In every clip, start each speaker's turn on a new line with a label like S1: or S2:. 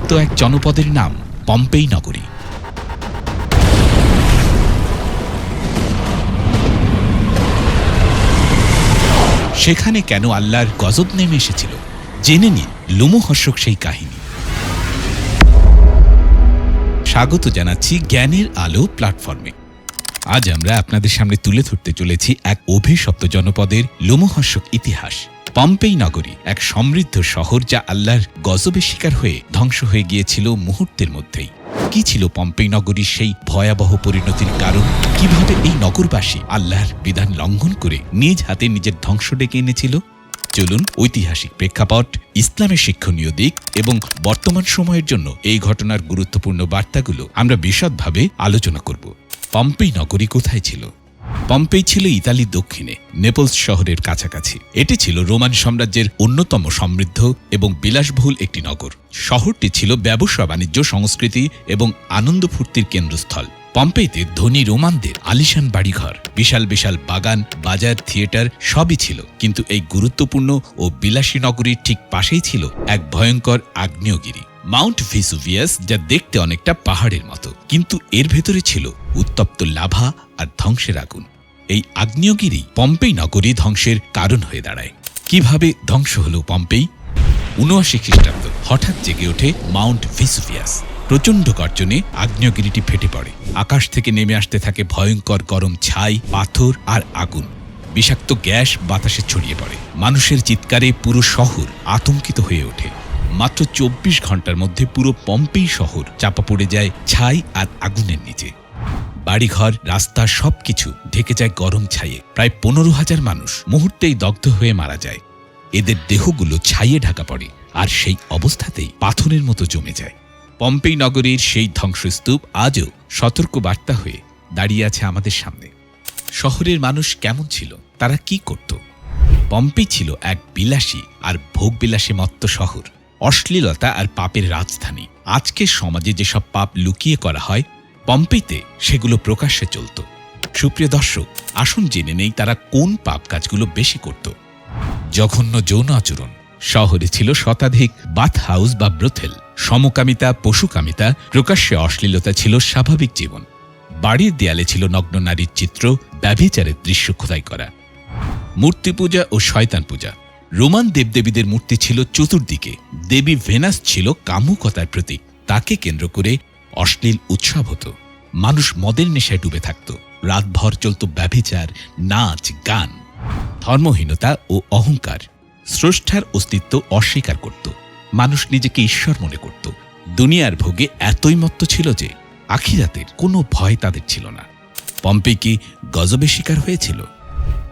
S1: অভিশপ্ত এক জনপদের নাম পম্পেই নগরী। সেখানে কেন আল্লাহর গজব নেমে এসেছিল জেনে নিন লোমহর্ষক সেই কাহিনী। স্বাগত জানাচ্ছি জ্ঞানের আলো প্ল্যাটফর্মে। আজ আমরা আপনাদের সামনে তুলে ধরতে চলেছি এক অভিশপ্ত জনপদের লোমহর্ষক ইতিহাস। পম্পেই নগরী এক সমৃদ্ধ শহর যা আল্লাহর গজবের শিকার হয়ে ধ্বংস হয়ে গিয়েছিল মুহূর্তের মধ্যেই। কি ছিল পম্পেই নগরীর সেই ভয়াবহ পরিণতির কারণ? কিভাবে এই নগরবাসী আল্লাহর বিধান লঙ্ঘন করে নিজ হাতে নিজের ধ্বংস ডেকে এনেছিল? চলুন ঐতিহাসিক প্রেক্ষাপট, ইসলামের শিক্ষণীয় দিক এবং বর্তমান সময়ের জন্য এই ঘটনার গুরুত্বপূর্ণ বার্তাগুলো আমরা বিশদভাবে আলোচনা করব। পম্পেই নগরী কোথায় ছিল? পম্পেই ছিল ইতালির দক্ষিণে নেপলস শহরের কাছাকাছি। এটি ছিল রোমান সাম্রাজ্যের অন্যতম সমৃদ্ধ এবং বিলাসবহুল একটি নগর। শহরটি ছিল ব্যবসা, বাণিজ্য, সংস্কৃতি এবং আনন্দ ফুর্তির কেন্দ্রস্থল। পম্পেইতে ধনী রোমানদের আলিশান বাড়িঘর, বিশাল বিশাল বাগান, বাজার, থিয়েটার সবই ছিল। কিন্তু এই গুরুত্বপূর্ণ ও বিলাসী নগরীর ঠিক পাশেই ছিল এক ভয়ঙ্কর আগ্নেয়গিরি, মাউন্ট ভেসুভিয়াস, যা দেখতে অনেকটা পাহাড়ের মতো, কিন্তু এর ভেতরে ছিল উত্তপ্ত লাভা আর ধ্বংসের আগুন। এই আগ্নেয়গিরি পম্পেই নগরী ধ্বংসের কারণ হয়ে দাঁড়ায়। কিভাবে ধ্বংস হল পম্পেই? ৭৯ খ্রিস্টাব্দ হঠাৎ জেগে ওঠে মাউন্ট ভেসুভিয়াস। প্রচণ্ড গর্জনে আগ্নেয়গিরিটি ফেটে পড়ে। আকাশ থেকে নেমে আসতে থাকে ভয়ঙ্কর গরম ছাই, পাথর আর আগুন। বিষাক্ত গ্যাস বাতাসে ছড়িয়ে পড়ে। মানুষের চিৎকারে পুরো শহর আতঙ্কিত হয়ে ওঠে। মাত্র ২৪ ঘন্টার মধ্যে পুরো পম্পেই শহর চাপা পড়ে যায় ছাই আর আগুনের নিচে। বাড়িঘর, রাস্তা সবকিছু ঢেকে যায় গরম ছাইয়ে। প্রায় ১৫,০০০ মানুষ মুহূর্তেই দগ্ধ হয়ে মারা যায়। এদের দেহগুলো ছাইয়ে ঢাকা পড়ে আর সেই অবস্থাতেই পাথরের মতো জমে যায়। পম্পেই নগরীর সেই ধ্বংসস্তূপ আজও সতর্ক বার্তা হয়ে দাঁড়িয়ে আছে আমাদের সামনে। শহরের মানুষ কেমন ছিল? তারা কি করত? পম্পেই ছিল এক বিলাসী আর ভোগবিলাসী মত্ত শহর, অশ্লীলতা আর পাপের রাজধানী। আজকের সমাজে যেসব পাপ লুকিয়ে করা হয়, পম্পেইতে সেগুলো প্রকাশ্যে চলত। সুপ্রিয় দর্শক, আসুন জেনে নেই তারা কোন পাপ কাজগুলো বেশি করত। জঘন্য যৌন আচরণ। শহরে ছিল শতাধিক বাথ হাউস বা ব্রোথেল। সমকামিতা, পশুকামিতা, প্রকাশ্যে অশ্লীলতা ছিল স্বাভাবিক জীবন। বাড়ির দেয়ালে ছিল নগ্ন নারীর চিত্র, ব্যভিচারের দৃশ্য খোদাই করা। মূর্তি পূজা ও শয়তান পূজা। রোমান দেবদেবীদের মূর্তি ছিল চতুর্দিকে। দেবী ভেনাস ছিল কামুকতার প্রতীক। তাকে কেন্দ্র করে অশ্লীল উৎসব হতো। মানুষ মদের নেশায় ডুবে থাকত। রাতভর চলত ব্যভিচার, নাচ, গান। ধর্মহীনতা ও অহংকার। স্রষ্টার অস্তিত্ব অস্বীকার করত। মানুষ নিজেকে ঈশ্বর মনে করত। দুনিয়ার ভোগে এতই মত্ত ছিল যে আখিরাতের কোনো ভয় তাদের ছিল না। পম্পেই কি গজবের শিকার হয়েছিল?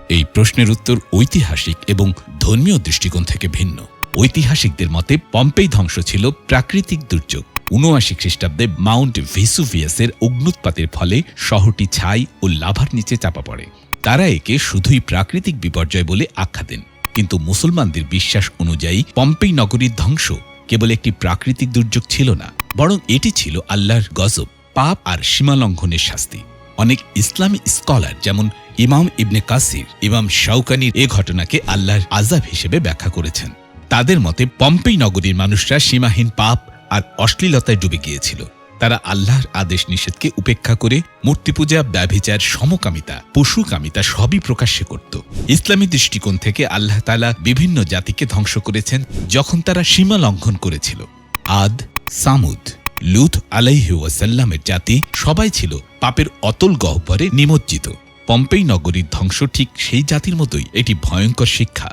S1: এই প্রশ্নের উত্তর ঐতিহাসিক এবং ধর্মীয় দৃষ্টিকোণ থেকে ভিন্ন। ঐতিহাসিকদের মতে পম্পেই ধ্বংস ছিল প্রাকৃতিক দুর্যোগ। ৭৯ খ্রিস্টাব্দে মাউন্ট ভেসুভিয়াসের অগ্নুৎপাতের ফলে শহরটি ছাই ও লাভার নিচে চাপা পড়ে। তারা একে শুধুই প্রাকৃতিক বিপর্যয় বলে আখ্যা দেন। কিন্তু মুসলমানদের বিশ্বাস অনুযায়ী পম্পেই নগরীর ধ্বংস কেবল একটি প্রাকৃতিক দুর্যোগ ছিল না, বরং এটি ছিল আল্লাহর গজব, পাপ আর সীমালঙ্ঘনের শাস্তি। অনেক ইসলামী স্কলার যেমন ইমাম ইবনে কাসির, ইমাম শাওকানি এ ঘটনাকে আল্লাহর আযাব হিসেবে ব্যাখ্যা করেছেন। তাদের মতে পম্পেই নগরীর মানুষরা সীমাহীন পাপ আর অশ্লীলতায় ডুবে গিয়েছিল। তারা আল্লাহর আদেশ নিষেধকে উপেক্ষা করে মূর্তি পূজা, ব্যভিচার, সমকামিতা, পশুকামিতা সবই প্রকাশ্যে করত। ইসলামী দৃষ্টিকোণ থেকে আল্লাহ তাআলা বিভিন্ন জাতিকে ধ্বংস করেছেন যখন তারা সীমা লঙ্ঘন করেছিল। আদ, সামুদ, লূত আলাইহি ওয়াসাল্লামের জাতি সবাই ছিল পাপের অতল গহ্বরে নিমজ্জিত। পম্পেই নগরীর ধ্বংস ঠিক সেই জাতির মতোই এটি ভয়ঙ্কর শিক্ষা।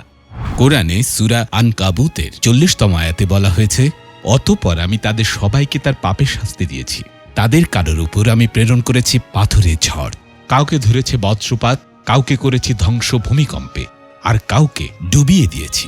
S1: কোরআনে সূরা আনকাবুতের ৪০তম আয়াতে বলা হয়েছে, অতঃপর আমি তাদের সবাইকে তার পাপের শাস্তি দিয়েছি। তাদের কারোর উপর আমি প্রেরণ করেছি পাথরের ঝড়। কাউকে ধরেছে বজ্রপাত, কাউকে করেছি ধ্বংস ভূমিকম্পে, আর কাউকে ডুবিয়ে দিয়েছি।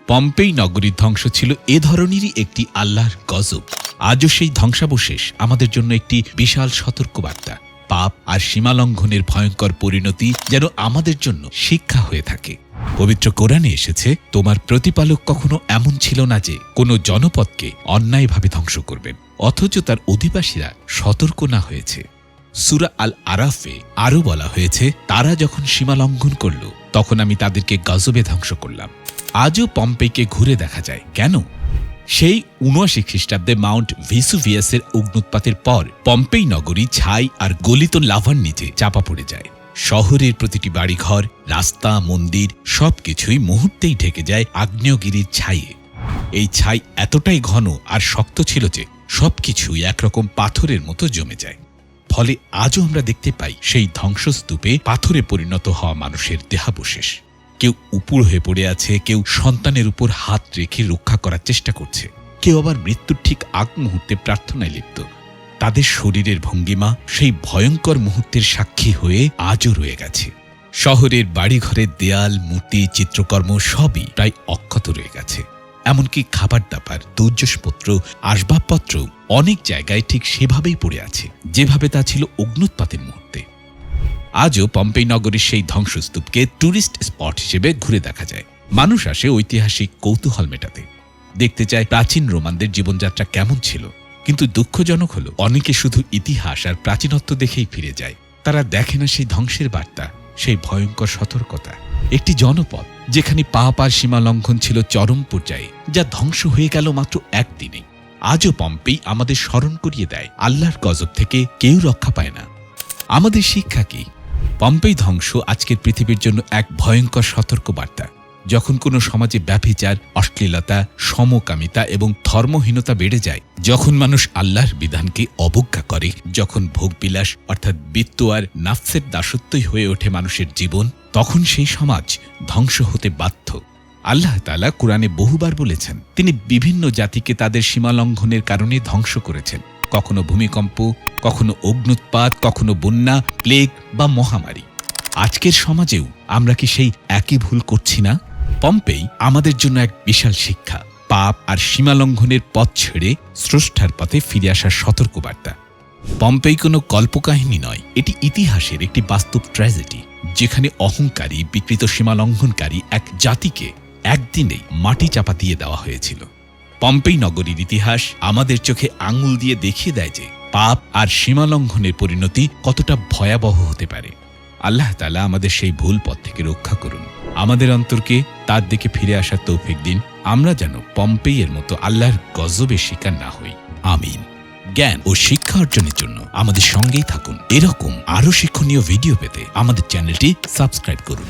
S1: পম্পেই নগরীর ধ্বংস ছিল এ ধরনেরই একটি আল্লাহর গজব। আজও সেই ধ্বংসাবশেষ আমাদের জন্য একটি বিশাল সতর্কবার্তা। পাপ আর সীমালঙ্ঘনের ভয়ঙ্কর পরিণতি যেন আমাদের জন্য শিক্ষা হয়ে থাকে। পবিত্র কোরআনে এসেছে, তোমার প্রতিপালক কখনো এমন ছিল না যে কোনো জনপদকে অন্যায়ভাবে ধ্বংস করবেন, অথচ তার অধিবাসীরা সতর্ক না হয়েছে। সূরা আল আরাফে আরও বলা হয়েছে, তারা যখন সীমা লঙ্ঘন করল তখন আমি তাদেরকে গজবে ধ্বংস করলাম। আজও পম্পেইকে ঘুরে দেখা যায়। কেন? সেই ৭৯ খ্রিস্টাব্দে মাউন্ট ভেসুভিয়াসের অগ্নুৎপাতের পর পম্পেই নগরী ছাই আর গলিত লাভার নিচে চাপা পড়ে যায়। শহরের প্রতিটি বাড়িঘর, রাস্তা, মন্দির সবকিছুই মুহূর্তেই ঢেকে যায় আগ্নেয়গিরির ছাইয়ে। এই ছাই এতটাই ঘন আর শক্ত ছিল যে সবকিছুই একরকম পাথরের মতো জমে যায়। ফলে আজও আমরা দেখতে পাই সেই ধ্বংসস্তূপে পাথরে পরিণত হওয়া মানুষের দেহাবশেষ। কেউ উপুড় হয়ে পড়ে আছে, কেউ সন্তানের উপর হাত রেখে রক্ষা করার চেষ্টা করছে, কেউ আবার মৃত্যুর ঠিক আগ মুহূর্তে প্রার্থনায় লিপ্ত। তাদের শরীরের ভঙ্গিমা সেই ভয়ঙ্কর মুহূর্তের সাক্ষী হয়ে আজও রয়ে গেছে। শহরের বাড়িঘরের দেয়াল, মূর্তি, চিত্রকর্ম সবই প্রায় অক্ষত রয়ে গেছে। এমনকি খাবার দাবার, দুর্যসপত্র, আসবাবপত্র অনেক জায়গায় ঠিক সেভাবেই পড়ে আছে যেভাবে তা ছিল অগ্নুৎপাতের মুহূর্তে। আজও পম্পেই নগরীর সেই ধ্বংসস্তূপকে ট্যুরিস্ট স্পট হিসেবে ঘুরে দেখা যায়। মানুষ আসে ঐতিহাসিক কৌতূহল মেটাতে, দেখতে চায় প্রাচীন রোমানদের জীবনযাত্রা কেমন ছিল। কিন্তু দুঃখজনক হলো অনেকে শুধু ইতিহাস আর প্রাচীনত্ব দেখেই ফিরে যায়। তারা দেখে না সেই ধ্বংসের বার্তা, সেই ভয়ঙ্কর সতর্কতা। একটি জনপদ যেখানে পাপ আর সীমা লঙ্ঘন ছিল চরম পর্যায়ে, যা ধ্বংস হয়ে গেল মাত্র একদিনে। আজও পম্পেই আমাদের স্মরণ করিয়ে দেয় আল্লাহর গজব থেকে কেউ রক্ষা পায় না। আমাদের শিক্ষা কি? পম্পেই ধ্বংস আজকের পৃথিবীর জন্য এক ভয়ঙ্কর সতর্ক বার্তা। যখন কোনো সমাজে ব্যভিচার, অশ্লীলতা, সমকামিতা এবং ধর্মহীনতা বেড়ে যায়, যখন মানুষ আল্লাহর বিধানকে অবজ্ঞা করে, যখন ভোগবিলাস অর্থাৎ বিত্ত আর নাফসের দাসত্বই হয়ে ওঠে মানুষের জীবন, তখন সেই সমাজ ধ্বংস হতে বাধ্য। আল্লাহ তাআলা কুরআনে বহুবার বলেছেন, তিনি বিভিন্ন জাতিকে তাদের সীমালঙ্ঘনের কারণে ধ্বংস করেছেন। কখনো ভূমিকম্প, কখনো অগ্নুৎপাত, কখনো বন্যা, প্লেগ বা মহামারী। আজকের সমাজেও আমরা কি সেই একই ভুল করছি না? পম্পেই আমাদের জন্য এক বিশাল শিক্ষা। পাপ আর সীমালঙ্ঘনের পথ ছেড়ে স্রষ্টার পথে ফিরে আসার সতর্কবার্তা। পম্পেই কোনো কল্পকাহিনী নয়, এটি ইতিহাসের একটি বাস্তব ট্র্যাজেডি, যেখানে অহংকারী, বিকৃত সীমালঙ্ঘনকারী এক জাতিকে একদিনেই মাটি চাপা দিয়ে দেওয়া হয়েছিল। পম্পেই নগরীর ইতিহাস আমাদের চোখে আঙুল দিয়ে দেখিয়ে দেয় যে পাপ আর সীমালঙ্ঘনের পরিণতি কতটা ভয়াবহ হতে পারে। আল্লাহ তাআলা আমাদের সেই ভুল পথ থেকে রক্ষা করুন। আমাদের অন্তরকে তার দিকে ফিরে আসার তৌফিক দিন, আমরা যেন পম্পেইয়ের মতো আল্লাহর গজবের শিকার না হই। আমিন। জ্ঞান ও শিক্ষা অর্জনের জন্য আমাদের সঙ্গেই থাকুন। এরকম আরও শিক্ষণীয় ভিডিও পেতে আমাদের চ্যানেলটি সাবস্ক্রাইব করুন।